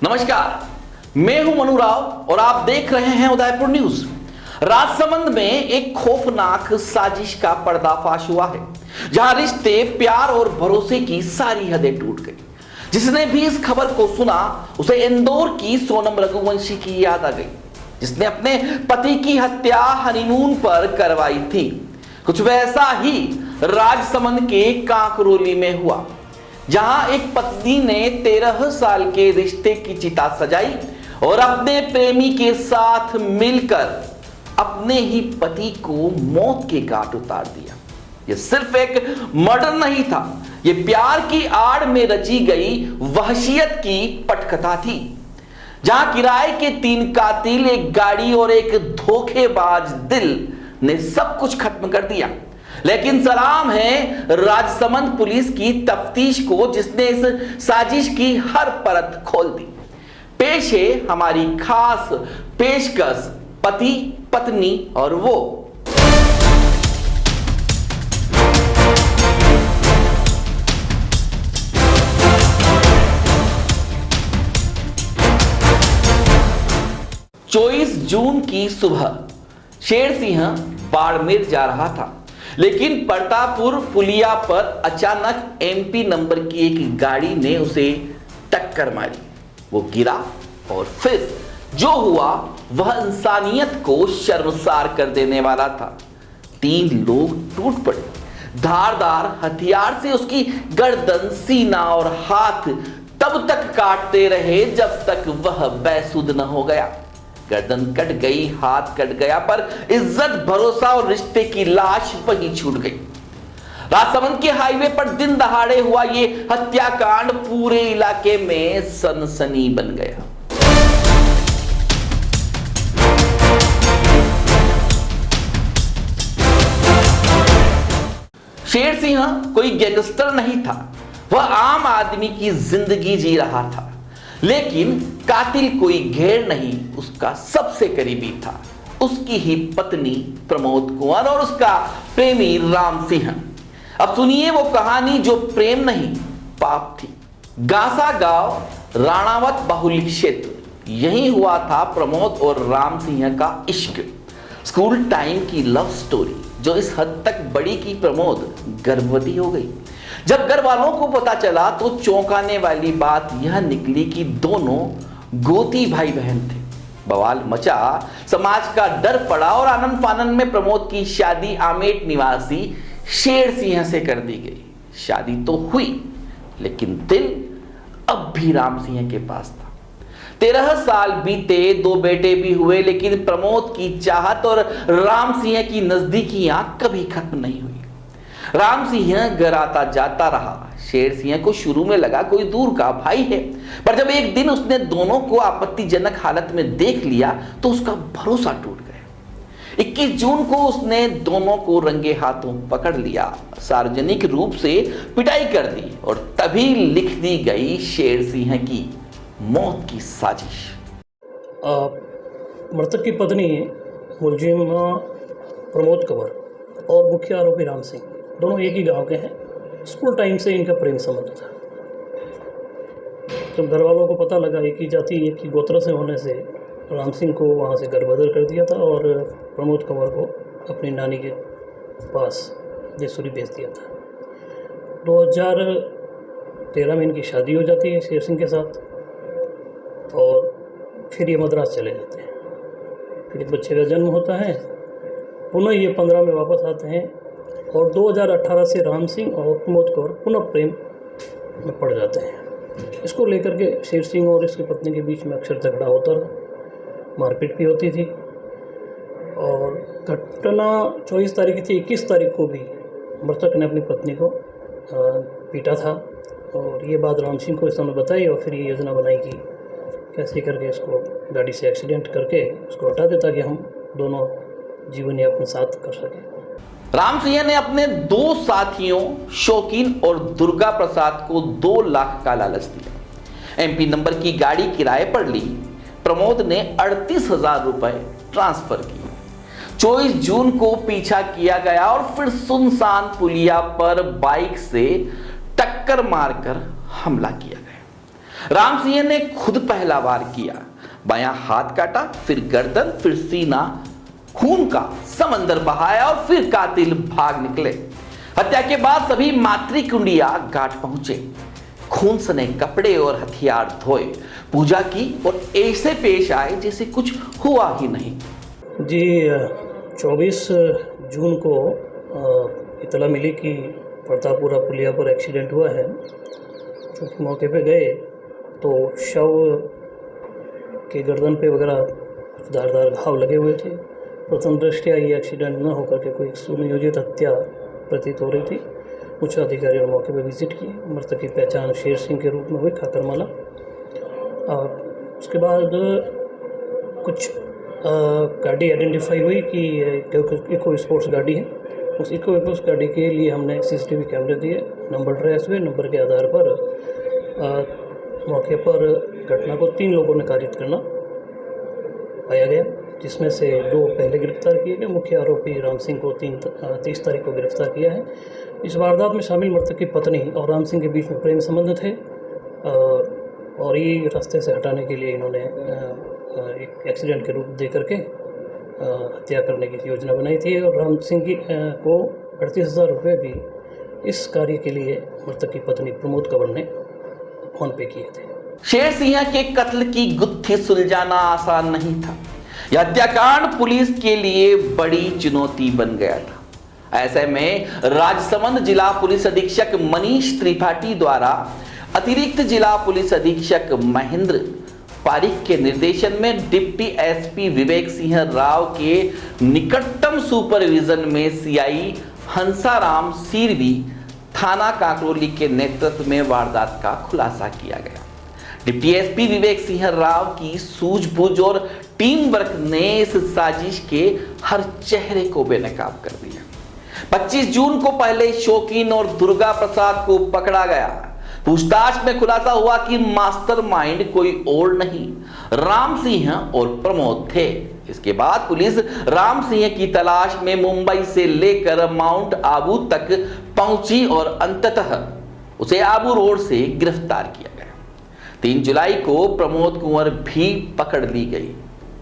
नमस्कार, मैं हूं मनु राव और आप देख रहे हैं उदयपुर न्यूज। राजसमंद में एक खौफनाक साजिश का पर्दाफाश हुआ है, जहां रिश्ते, प्यार और भरोसे की सारी हदें टूट गई। जिसने भी इस खबर को सुना, उसे इंदौर की सोनम रघुवंशी की याद आ गई, जिसने अपने पति की हत्या हनीमून पर करवाई थी। कुछ वैसा ही राजसमंद के कांकरोली में हुआ, जहां एक पत्नी ने 13 साल के रिश्ते की चिता सजाई और अपने प्रेमी के साथ मिलकर अपने ही पति को मौत के घाट उतार दिया। यह सिर्फ एक मर्डर नहीं था, यह प्यार की आड़ में रची गई वहशियत की पटकथा थी, जहां किराए के 3 कातिल, एक गाड़ी और एक धोखेबाज दिल ने सब कुछ खत्म कर दिया। लेकिन सलाम है राजसमंद पुलिस की तफ्तीश को, जिसने इस साजिश की हर परत खोल दी। पेश है हमारी खास पेशकश, पति, पत्नी और वो। चौबीस जून की सुबह शेरसिंह बाड़मेर जा रहा था, लेकिन प्रतापपुर पुलिया पर अचानक एमपी नंबर की एक गाड़ी ने उसे टक्कर मारी। वो गिरा और फिर जो हुआ वह इंसानियत को शर्मसार कर देने वाला था। 3 लोग टूट पड़े, धारदार हथियार से उसकी गर्दन, सीना और हाथ तब तक काटते रहे जब तक वह बेसुध न हो गया। गर्दन कट गई, हाथ कट गया, पर इज्जत, भरोसा और रिश्ते की लाश वहीं छूट गई। राजसमंद के हाईवे पर दिन दहाड़े हुआ ये हत्याकांड पूरे इलाके में सनसनी बन गया। शेरसिंह कोई गैंगस्टर नहीं था, वह आम आदमी की जिंदगी जी रहा था। लेकिन कातिल कोई गैर नहीं, उसका सबसे करीबी था, उसकी ही पत्नी प्रमोद कुंवर और उसका प्रेमी राम सिंह। अब सुनिए वो कहानी जो प्रेम नहीं, पाप थी। गासा गांव, राणावत बाहुल्य क्षेत्र, यही हुआ था प्रमोद और राम सिंह का इश्क। स्कूल टाइम की लव स्टोरी जो इस हद तक बड़ी कि प्रमोद गर्भवती हो गई। जब घर वालों को पता चला तो चौंकाने वाली बात यह निकली कि दोनों गोती भाई बहन थे। बवाल मचा, समाज का डर पड़ा और आनंद फानन में प्रमोद की शादी आमेट निवासी शेरसिंह से कर दी गई। शादी तो हुई, लेकिन दिल अब भी राम सिंह के पास था। 13 साल बीते, 2 बेटे भी हुए, लेकिन प्रमोद की चाहत और राम सिंह की नजदीकियां कभी खत्म नहीं हुई। राम सिंह घर आता जाता रहा। शेरसिंह को शुरू में लगा कोई दूर का भाई है, पर जब एक दिन उसने दोनों को आपत्तिजनक हालत में देख लिया तो उसका भरोसा टूट गया। 21 जून को उसने दोनों को रंगे हाथों पकड़ लिया, सार्वजनिक रूप से पिटाई कर दी और तभी लिख दी गई शेरसिंह की मौत की साजिश। मृतक की पत्नी मुलजिम प्रमोद कंवर और मुख्य आरोपी राम सिंह दोनों एक ही गांव के हैं। स्कूल टाइम से इनका प्रेम संबंध था। जब घर वालों को पता लगा एक ही जाति, एक ही गोत्र से होने से राम सिंह को वहां से गठबंधन कर दिया था और प्रमोद कंवर को अपनी नानी के पास देसूरी भेज दिया था। 2013 में इनकी शादी हो जाती है शेर सिंह के साथ और फिर ये मद्रास चले जाते हैं। फिर एक बच्चे का जन्म होता है, पुनः ये 15 में वापस आते हैं और 2018 से राम सिंह और प्रमोद कौर पुनः प्रेम में पड़ जाते हैं। इसको लेकर के शेर सिंह और इसकी पत्नी के बीच में अक्सर झगड़ा होता रहा, मारपीट भी होती थी और घटना 24 तारीख थी। 21 तारीख को भी मृतक ने अपनी पत्नी को पीटा था और ये बात राम सिंह को इस समय बताई और फिर ये योजना बनाई कि कैसे करके इसको गाड़ी से एक्सीडेंट करके उसको हटा दे ताकि हम दोनों जीवन यापन साथ कर सकें। राम सिंह ने अपने 2 साथियों शौकीन और दुर्गा प्रसाद को 2 लाख का लालच दिया। एमपी नंबर की गाड़ी किराए पर ली। प्रमोद ने 38,000 रुपए ट्रांसफर किए। 24 जून को पीछा किया गया और फिर सुनसान पुलिया पर बाइक से टक्कर मारकर हमला किया गया। राम सिंह ने खुद पहला वार किया, बायां हाथ काटा, फिर गर्दन, फिर सीना, खून का समंदर बहाया और फिर कातिल भाग निकले। हत्या के बाद सभी मातृकुंडिया घाट पहुंचे, खून सने कपड़े और हथियार धोए, पूजा की और ऐसे पेश आए जैसे कुछ हुआ ही नहीं। जी 24 जून को इतला मिली कि प्रतापपुरा पुलिया पर एक्सीडेंट हुआ है। चूँकि मौके पे गए तो शव के गर्दन पे वगैरह धारदार घाव लगे हुए थे। प्रथम दृष्टया ये एक्सीडेंट न होकर के कोई सुनियोजित हत्या प्रतीत हो रही थी। उच्च अधिकारियों ने मौके पर विजिट की। मृतक की पहचान शेर सिंह के रूप में हुई, खाकरमाला। उसके बाद कुछ गाड़ी आइडेंटिफाई हुई कि इको स्पोर्ट्स गाड़ी है। उस इको स्पोर्ट्स गाड़ी के लिए हमने सीसीटीवी कैमरे दिए, नंबर ट्रेस हुए। नंबर के आधार पर मौके पर घटना को 3 लोगों ने कारित करना पाया गया, जिसमें से 2 पहले गिरफ्तार किए गए। मुख्य आरोपी राम सिंह को 30 तारीख को गिरफ्तार किया है। इस वारदात में शामिल मृतक की पत्नी और राम सिंह के बीच में प्रेम संबंध थे और ये रास्ते से हटाने के लिए इन्होंने एक एक्सीडेंट के रूप दे करके हत्या करने की योजना बनाई थी और राम सिंह को 38,000 रुपये भी इस कार्य के लिए मृतक की पत्नी प्रमोद कंवर ने फोन पे किए थे। शेर सिंह के कत्ल की गुत्थी सुलझाना आसान नहीं था। यह हत्याकांड पुलिस के लिए बड़ी चुनौती बन गया था। ऐसे में राजसमंद जिला पुलिस अधीक्षक मनीष त्रिपाठी द्वारा अतिरिक्त जिला पुलिस अधीक्षक महेंद्र पारिक के निर्देशन में डिप्टी एसपी विवेक सिंह राव के निकटतम सुपरविजन में सीआई हंसाराम सिरवी थाना काकरोली के नेतृत्व में वारदात का खुलासा किया गया। डिप्टी एसपी विवेक सिंह राव की सूझबूझ और टीम वर्क ने इस साजिश के हर चेहरे को बेनकाब कर दिया। 25 जून को पहले शौकीन और दुर्गा प्रसाद को पकड़ा गया। पूछताछ में खुलासा हुआ कि मास्टरमाइंड कोई और नहीं, राम सिंह और प्रमोद थे। इसके बाद पुलिस राम सिंह की तलाश में मुंबई से लेकर माउंट आबू तक पहुंची और अंततः उसे आबू रोड से गिरफ्तार किया गया। 3 जुलाई को प्रमोद कुंवर भी पकड़ ली गई,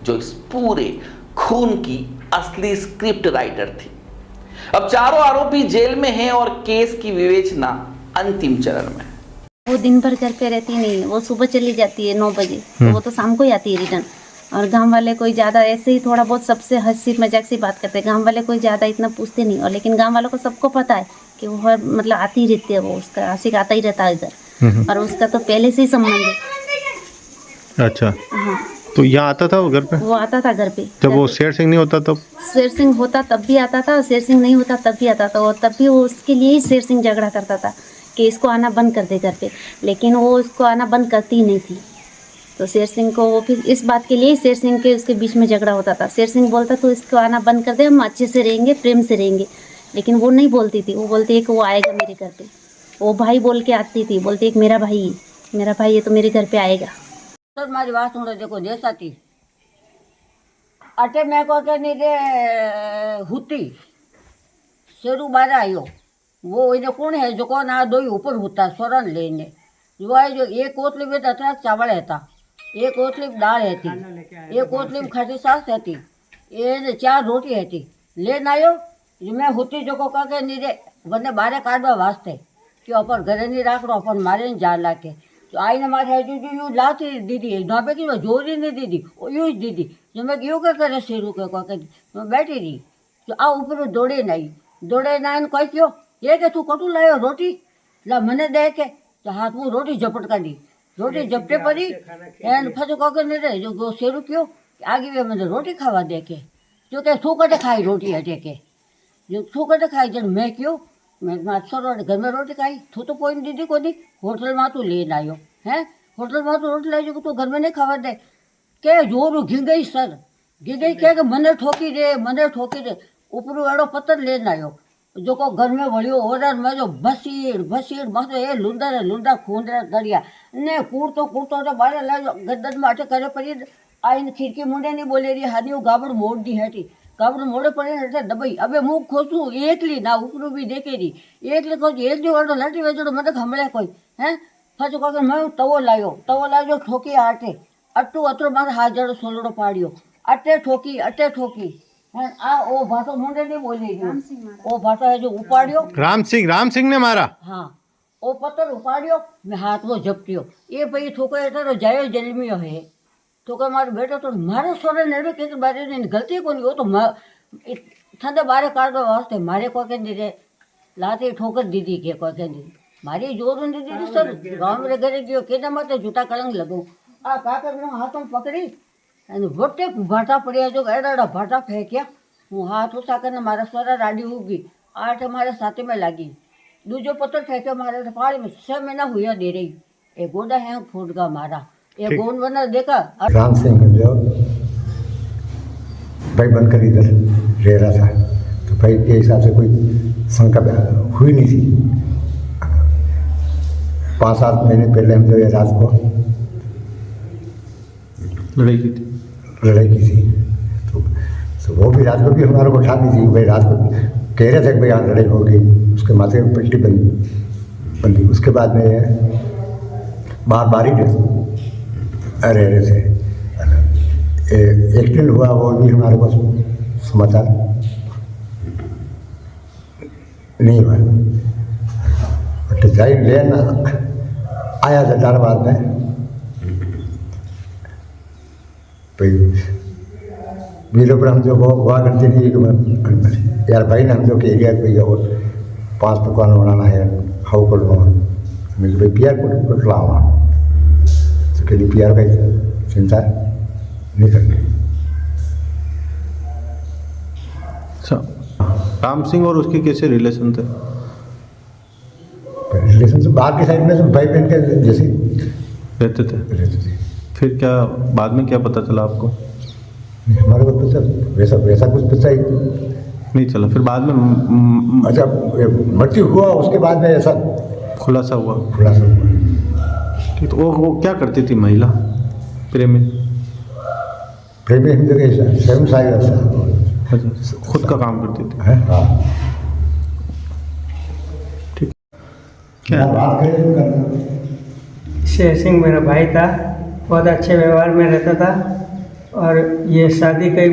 जो इस पूरे खून की असली स्क्रिप्ट राइटर थी। अब चारों आरोपी जेल में हैं और केस की विवेचना अंतिम चरण में। वो दिन भर घर पे रहती नहीं, वो सुबह चली जाती है 9 बजे, तो वो तो शाम को ही आती है रिटर्न। और गांव वाले कोई ज़्यादा ऐसे ही थोड़ा बहुत सबसे हंसी मजाक सी बात करते हैं। गांव वाले कोई ज़्यादा इतना पूछते नहीं, और लेकिन गांव वालों को सबको पता है कि वो हर मतलब आती रहती है, वो उसका आशिक आता ही रहता है इधर, और उसका तो पहले से ही संबंध है। अच्छा, हाँ, तो यहाँ आता था वो घर पे? वो आता था घर पे। जब वो शेर सिंह नहीं होता तब? शेर सिंह होता तब भी आता था, और शेर सिंह नहीं होता तब भी आता था, और तब भी वो उसके लिए ही शेर सिंह झगड़ा करता था कि इसको आना बंद कर दे घर पे, लेकिन वो उसको आना बंद करती ही नहीं थी। तो शेर सिंह को वो फिर इस बात के लिए शेर सिंह के उसके बीच में झगड़ा होता था। शेर सिंह बोलता तो इसको आना बंद कर दे, हम अच्छे से रहेंगे, प्रेम से रहेंगे, लेकिन वो नहीं बोलती थी। वो बोलती है कि वो आएगा मेरे घर पे। वो भाई बोल के आती थी, बोलती है कि मेरा भाई है तो मेरे घर पे आएगा। सर मारी बात सुनो, देखो देसा थी अटे मैं को के नहीं रे हुती शेरू बारा आयो, वो इने कौन है जो कौन आ दो ऊपर होता सोरन लेने जो है, जो एक कोतली में अतरा चावल रहता, एक कोतली में दाल रहती, एक कोतली में खटी सास रहती, ये 4 रोटी रहती। लेन आयो जो मैं होती जो को कह के नहीं रे बने बारे काटवा वास्ते कि अपन घरे नहीं राखो, अपन मारे नहीं जा लाके। तो आई ने मारे जो यू लाती दीदी नापे की जोरी नहीं दीदी, वो यूँ दीदी जो मैं क्यों क्या करे शेरू के मैं बैठी रही। तो आ ऊपर दौड़े ना कोई क्यों ये कि तू कटू लायो रोटी ला मने दे के, तो हाथ में रोटी झपट काटी, रोटी झपटे पड़ी एन फसो कह नहीं रे जो शेरू क्यों आगे वे मैंने रोटी खावा दे के, जो कि तू कटे खाई रोटी हटे के, जो तू कटे खाई जन मैं क्यों मैं सर घर में रोटी खाई तू तो कोई दीदी को नहीं होटल में तू लेन आयो है, होटल में तो रोटी लाई जो तू घर में नहीं खावा दे के जोर घी गई सर घी गई क्या मने ठोकी रे ऊपर एड़ो पत्थर लेन आयो जो को घर में वड़ियो ओडर में जो भसीड़ मत ए लुंडा खूंदरा दरिया ने कूड़तो तो बारे ला गद्दन में अटे करे पड़ी आई खिड़की मुंडे नहीं बोले रही हानि गाबड़ मोड़ दी हेटी गाबड़ मोड़े पड़े हेठे दबाई अबे मुँह खोसू एकली ना ऊपर भी देखे रही एकली खोज एक जो वालो लाठी वेचड़ो मत हमले कोई हैं પાછું કાકે મેં તવો લાવ્યો ઠોકી આટે અટલું અતરો મારે હાજરો સોલડો પાડ્યો અટે ઠોકી અને આ ઓ ભાષો મુંડે નહીં બોલી ગયો ઓ ભાષો હજુ ઉપાડ્યો राम सिंह ने मारा। હા ઓ પત્તર ઉપાડ્યો મેં હાથમાં ઝપટ્યો એ પછી છોકરો એટલે જાયો જન્મ્યો હે છોકરો મારો બેટો તો મારે સોરે ને કે બારે ગલતી કોની હો તો ઠંડે બારે કાઢવા વાસ્તે મારે કોઈ કે દીધે લાતી ઠોકર દીધી કે કોઈ કે દીધી મારી જોરું દીધી સર ગામ રે ઘરે ગયો કેના માટે જૂતા કલંગ લગાવું આ કાકરનો હાથમાં પકડી અને વોટે ભાટા પડ્યા જો એડાડા ભાટા ફેંક્યા હું હાથ ઉસા કરીને મારા સોરા રાડી ઉગી આઠ મારે સાથે में लागी दूजो पत्थर फेंके मारे पाड़ी में 6 महीना हुआ दे रही ए गोडा है फूट का मारा ए गोंद बना देखा राम सिंह जो भाई बनकर इधर रह रहा था तो भाई के हिसाब से कोई शंका हुई नहीं थी 5-7 महीने पहले हम जो ये रात को लड़ाई की थी तो वो भी रात को भी हमारे को उठा दी थी। भाई रात को कह रहे थे कि भाई यहाँ लड़ाई होगी, उसके माथे में पट्टी बंदी। उसके बाद में बाहर बारिश रह रहे थे, एक्सीडेंट हुआ वो भी हमारे पास समाचार नहीं हुआ। बट जाई लेना आया था 4 बाद में वीरों पर हम जो हुआ करते थे यार भाई ने हम जो कह गया भैया और 5 पकवान बनाना है हाउ कर लो मेरे भाई प्यार को लावा तो कहीं प्यार भाई चिंता नहीं करनी। अच्छा, राम सिंह और उसके कैसे रिलेशन थे? रिलेशन से बाहर की साइड में तो भाई बहन के जैसे रहते थे। फिर क्या बाद में क्या पता चला आपको? हमारे को पता वैसा कुछ पता ही नहीं चला। फिर बाद में अच्छा मृत्यु हुआ उसके बाद में ऐसा खुलासा हुआ। ठीक, तो वो क्या करती थी महिला प्रेमी? हम जगह स्वयं सहायता अच्छा, खुद का काम करती थी। हाँ ठीक, क्या बात करें? शेर सिंह मेरा भाई था, बहुत अच्छे व्यवहार में रहता था और ये शादी कई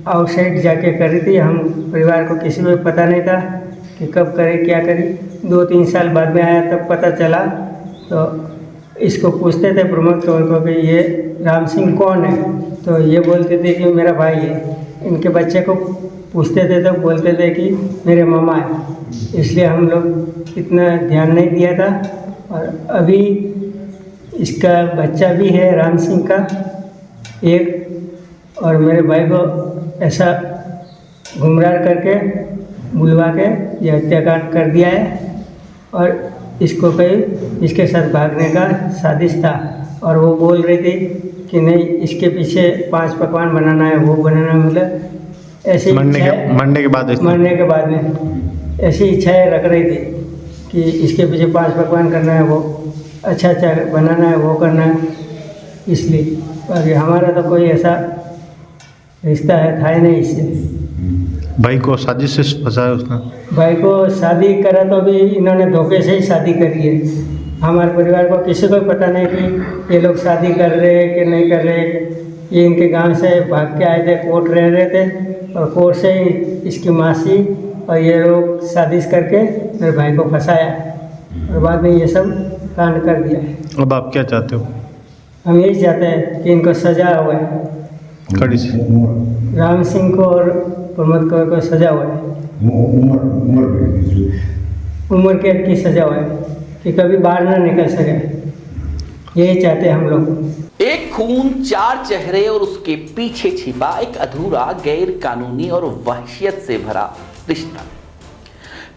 आउटसाइड जाके करी थी। हम परिवार को किसी को पता नहीं था कि कब करे क्या करी। 2-3 साल बाद में आया तब पता चला। तो इसको पूछते थे प्रमोद कंवर को कि ये राम सिंह कौन है, तो ये बोलते थे कि मेरा भाई है। इनके बच्चे को पूछते थे तो बोलते थे कि मेरे मामा है। इसलिए हम लोग इतना ध्यान नहीं दिया था। और अभी इसका बच्चा भी है राम सिंह का एक, और मेरे भाई को ऐसा गुमराह करके बुलवा के ये हत्याकांड कर दिया है। और इसको कहीं इसके साथ भागने का साजिश था और वो बोल रही थी कि नहीं इसके पीछे 5 पकवान बनाना है, वो बनाना है। मतलब ऐसी मरने के बाद में ऐसी इच्छाएं रख रही थी कि इसके पीछे 5 पकवान करना है, वो अच्छा बनाना है, वो करना है। इसलिए बाकी हमारा तो कोई ऐसा रिश्ता था ही नहीं इससे। भाई को साजिश से फंसाया उसने। भाई को शादी करा तो भी इन्होंने धोखे से ही शादी करी है। हमारे परिवार को किसी को पता नहीं कि ये लोग शादी कर रहे हैं कि नहीं कर रहे हैं। ये इनके गांव से भाग के आए थे, कोर्ट रह रहे थे और कोर्ट से ही इसकी मासी और ये लोग शादी करके मेरे भाई को फंसाया और बाद में ये सब कांड कर दिया है। अब आप क्या चाहते हो? हम यही चाहते हैं कि इनको सजा हुआ है, कड़ी से। राम सिंह को और प्रमोद कंवर को सजा हुआ है, उम्र कैद की सजा हुआ है कि कभी बाहर ना निकल सके। यही चाहते हैं हम लोग। एक खून, 4 चेहरे और उसके पीछे छिपा एक अधूरा, गैर कानूनी और वहशियत से भरा रिश्ता।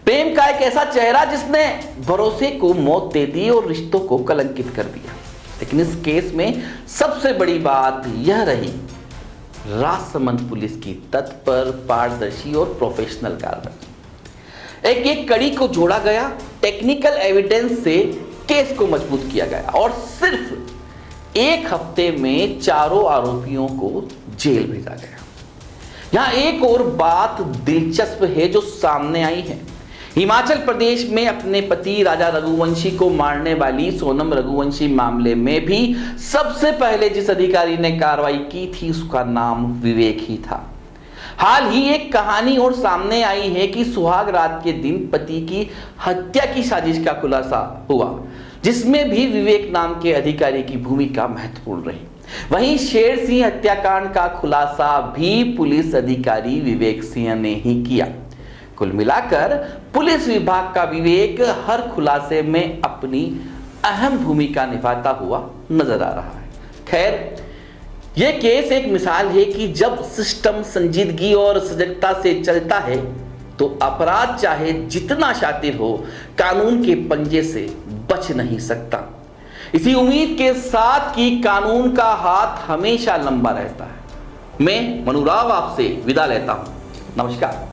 प्रेम का एक ऐसा चेहरा जिसने भरोसे को मौत दे दी और रिश्तों को कलंकित कर दिया। लेकिन इस केस में सबसे बड़ी बात यह रही राजसमंद पुलिस की तत्पर, पारदर्शी और प्रोफेशनल कार्रवाई। एक कड़ी को जोड़ा गया, टेक्निकल एविडेंस से केस को मजबूत किया गया और सिर्फ 1 हफ्ते में 4 आरोपियों को जेल भेजा गया। यहां एक और बात दिलचस्प है जो सामने आई है हिमाचल प्रदेश में अपने पति राजा रघुवंशी को मारने वाली सोनम रघुवंशी मामले में भी सबसे पहले जिस अधिकारी ने कार्रवाई की थी उसका नाम विवेक ही था। हाल ही एक कहानी और सामने आई है कि सुहाग रात के दिन पति की हत्या की साजिश का खुलासा हुआ, जिसमें भी विवेक नाम के अधिकारी की भूमिका महत्वपूर्ण रही। वहीं शेर सिंह हत्याकांड का खुलासा भी पुलिस अधिकारी विवेक सिंह ने ही किया। कुल मिलाकर पुलिस विभाग का विवेक हर खुलासे में अपनी अहम भूमिका निभाता हुआ नजर आ रहा है। खैर, यह केस एक मिसाल है कि जब सिस्टम संजीदगी और सजगता से चलता है तो अपराध चाहे जितना शातिर हो, कानून के पंजे से बच नहीं सकता। इसी उम्मीद के साथ कि कानून का हाथ हमेशा लंबा रहता है, मैं मनुराव आपसे विदा लेता हूं। नमस्कार।